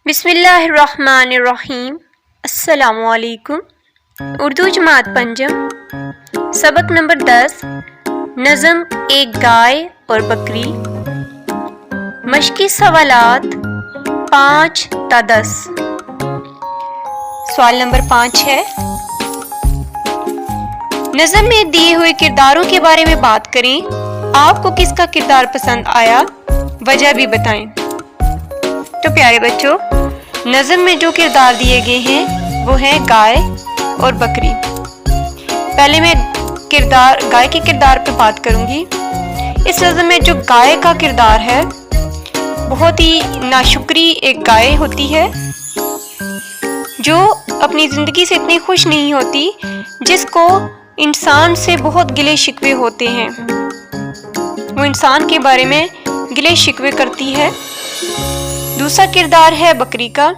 بسم اللہ الرحمن الرحیم۔ السلام علیکم۔ اردو جماعت پنجم، سبق نمبر 10، نظم ایک گائے اور بکری۔ مشقی سوالات 5 تا 10۔ سوال نمبر 5 ہے، نظم میں دیے ہوئے کرداروں کے بارے میں بات کریں۔ آپ کو کس کا کردار پسند آیا، وجہ بھی بتائیں۔ تو پیارے بچوں، نظم میں جو کردار دیے گئے ہیں وہ ہیں گائے اور بکری۔ پہلے میں گائے کے کردار پہ بات کروں گی۔ اس نظم میں جو گائے کا کردار ہے، بہت ہی ناشکری ایک گائے ہوتی ہے جو اپنی زندگی سے اتنی خوش نہیں ہوتی، جس کو انسان سے بہت گلے شکوے ہوتے ہیں۔ وہ انسان کے بارے میں گلے شکوے کرتی ہے۔ دوسرا کردار ہے بکری کا۔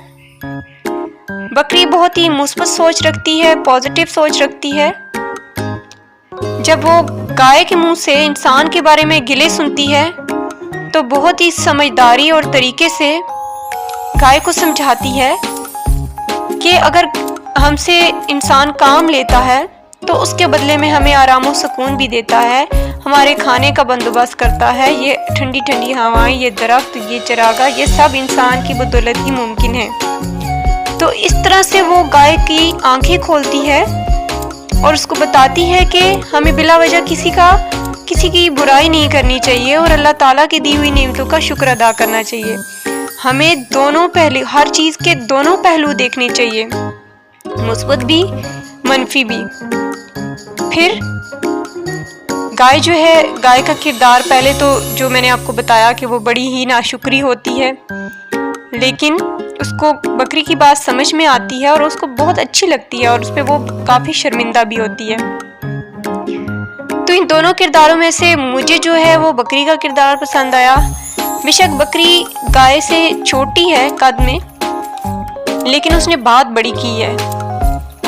بکری بہت ہی مثبت سوچ رکھتی ہے، پازیٹیو سوچ رکھتی ہے۔ جب وہ گائے کے منہ سے انسان کے بارے میں گلے سنتی ہے تو بہت ہی سمجھداری اور طریقے سے گائے کو سمجھاتی ہے کہ اگر ہم سے انسان کام لیتا ہے تو اس کے بدلے میں ہمیں آرام و سکون بھی دیتا ہے، ہمارے کھانے کا بندوبست کرتا ہے، یہ ٹھنڈی ٹھنڈی ہوائیں، یہ درخت، یہ چراگاہ، یہ سب انسان کی بدولت ہی ممکن ہے۔ تو اس طرح سے وہ گائے کی آنکھیں کھولتی ہے اور اس کو بتاتی ہے کہ ہمیں بلا وجہ کسی کی برائی نہیں کرنی چاہیے اور اللہ تعالیٰ کی دی ہوئی نعمتوں کا شکر ادا کرنا چاہیے۔ ہمیں ہر چیز کے دونوں پہلو دیکھنے چاہیے، مثبت بھی منفی بھی۔ پھر گائے کا کردار، پہلے تو جو میں نے آپ کو بتایا کہ وہ بڑی ہی ناشکری ہوتی ہے، لیکن اس کو بکری کی بات سمجھ میں آتی ہے اور اس کو بہت اچھی لگتی ہے اور اس پہ وہ کافی شرمندہ بھی ہوتی ہے۔ تو ان دونوں کرداروں میں سے مجھے جو ہے وہ بکری کا کردار پسند آیا۔ بے شک بکری گائے سے چھوٹی ہے قد میں، لیکن اس نے بات بڑی کی ہے،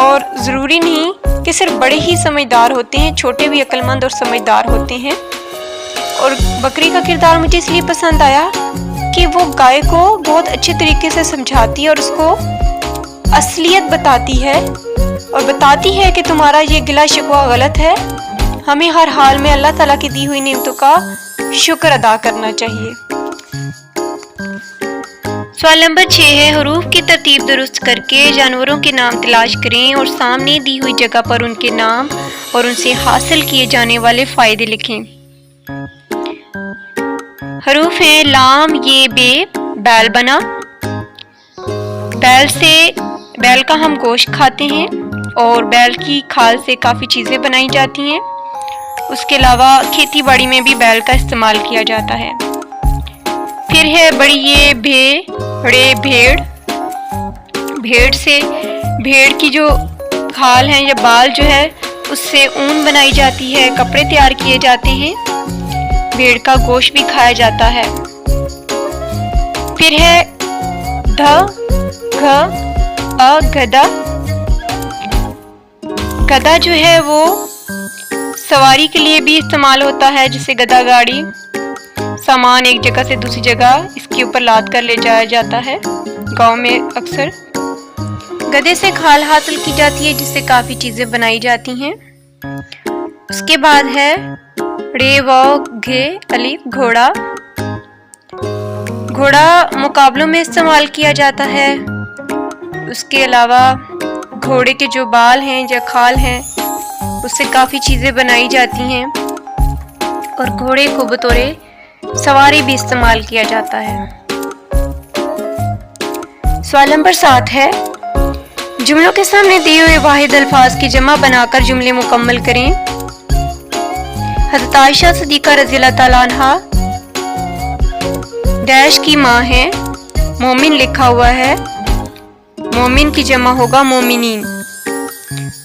اور ضروری نہیں کہ صرف بڑے ہی سمجھدار ہوتے ہیں، چھوٹے بھی عقل مند اور سمجھدار ہوتے ہیں۔ اور بکری کا کردار مجھے اس لیے پسند آیا کہ وہ گائے کو بہت اچھے طریقے سے سمجھاتی ہے اور اس کو اصلیت بتاتی ہے، اور بتاتی ہے کہ تمہارا یہ گلہ شکوہ غلط ہے، ہمیں ہر حال میں اللہ تعالیٰ کی دی ہوئی نعمتوں کا شکر ادا کرنا چاہیے۔ سوال نمبر 6 ہے، حروف کی ترتیب درست کر کے جانوروں کے نام تلاش کریں اور سامنے دی ہوئی جگہ پر ان کے نام اور ان سے حاصل کیے جانے والے فائدے لکھیں۔ حروف ہیں لام، یہ، بے، بیل بنا۔ بیل کا ہم گوشت کھاتے ہیں اور بیل کی کھال سے کافی چیزیں بنائی جاتی ہیں۔ اس کے علاوہ کھیتی باڑی میں بھی بیل کا استعمال کیا جاتا ہے۔ پھر ہے بڑی، یہ، بھیڑے، بھیڑ کی جو کھال ہے یا بال جو ہے اس سے اون بنائی جاتی ہے، کپڑے تیار کیے جاتے ہیں، بھیڑ کا گوشت بھی کھایا جاتا ہے۔ پھر ہے گدھا۔ گدھا جو ہے وہ سواری کے لیے بھی استعمال ہوتا ہے، جسے گدھا گاڑی، سامان ایک جگہ سے دوسری جگہ اس کے اوپر لاد کر لے جایا جاتا ہے گاؤں میں اکثر۔ گدھے سے کھال حاصل کی جاتی ہے جس سے کافی چیزیں بنائی جاتی ہیں۔ اس کے بعد ہے گھوڑا۔ گھوڑا مقابلوں میں استعمال کیا جاتا ہے۔ اس کے علاوہ گھوڑے کے جو بال ہیں یا کھال ہیں اس سے کافی چیزیں بنائی جاتی ہیں، اور گھوڑے کو بطور سواری بھی استعمال کیا جاتا ہے۔ سوال نمبر 7 ہے، جملوں کے سامنے دیے ہوئے واحد الفاظ کی جمع بنا کر جملے مکمل کریں۔ حضرت عائشہ صدیقہ رضی اللہ تعالیٰ عنہا ڈیش کی ماں ہے، مومن لکھا ہوا ہے، مومن کی جمع ہوگا مومنین،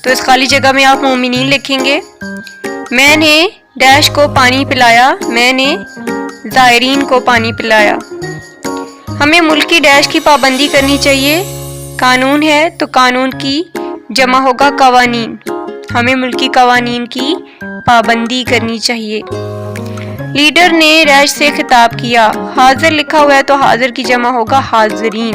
تو اس خالی جگہ میں آپ مومنین لکھیں گے۔ میں نے ڈیش کو پانی پلایا، میں نے زائرین کو پانی پلایا۔ ہمیں ملکی ڈیش کی پابندی کرنی چاہیے، قانون ہے تو قانون کی جمع ہوگا قوانین، ہمیں ملکی قوانین کی پابندی کرنی چاہیے۔ لیڈر نے ریش سے خطاب کیا، حاضر لکھا ہوا ہے تو حاضر کی جمع ہوگا حاضرین،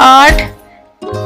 8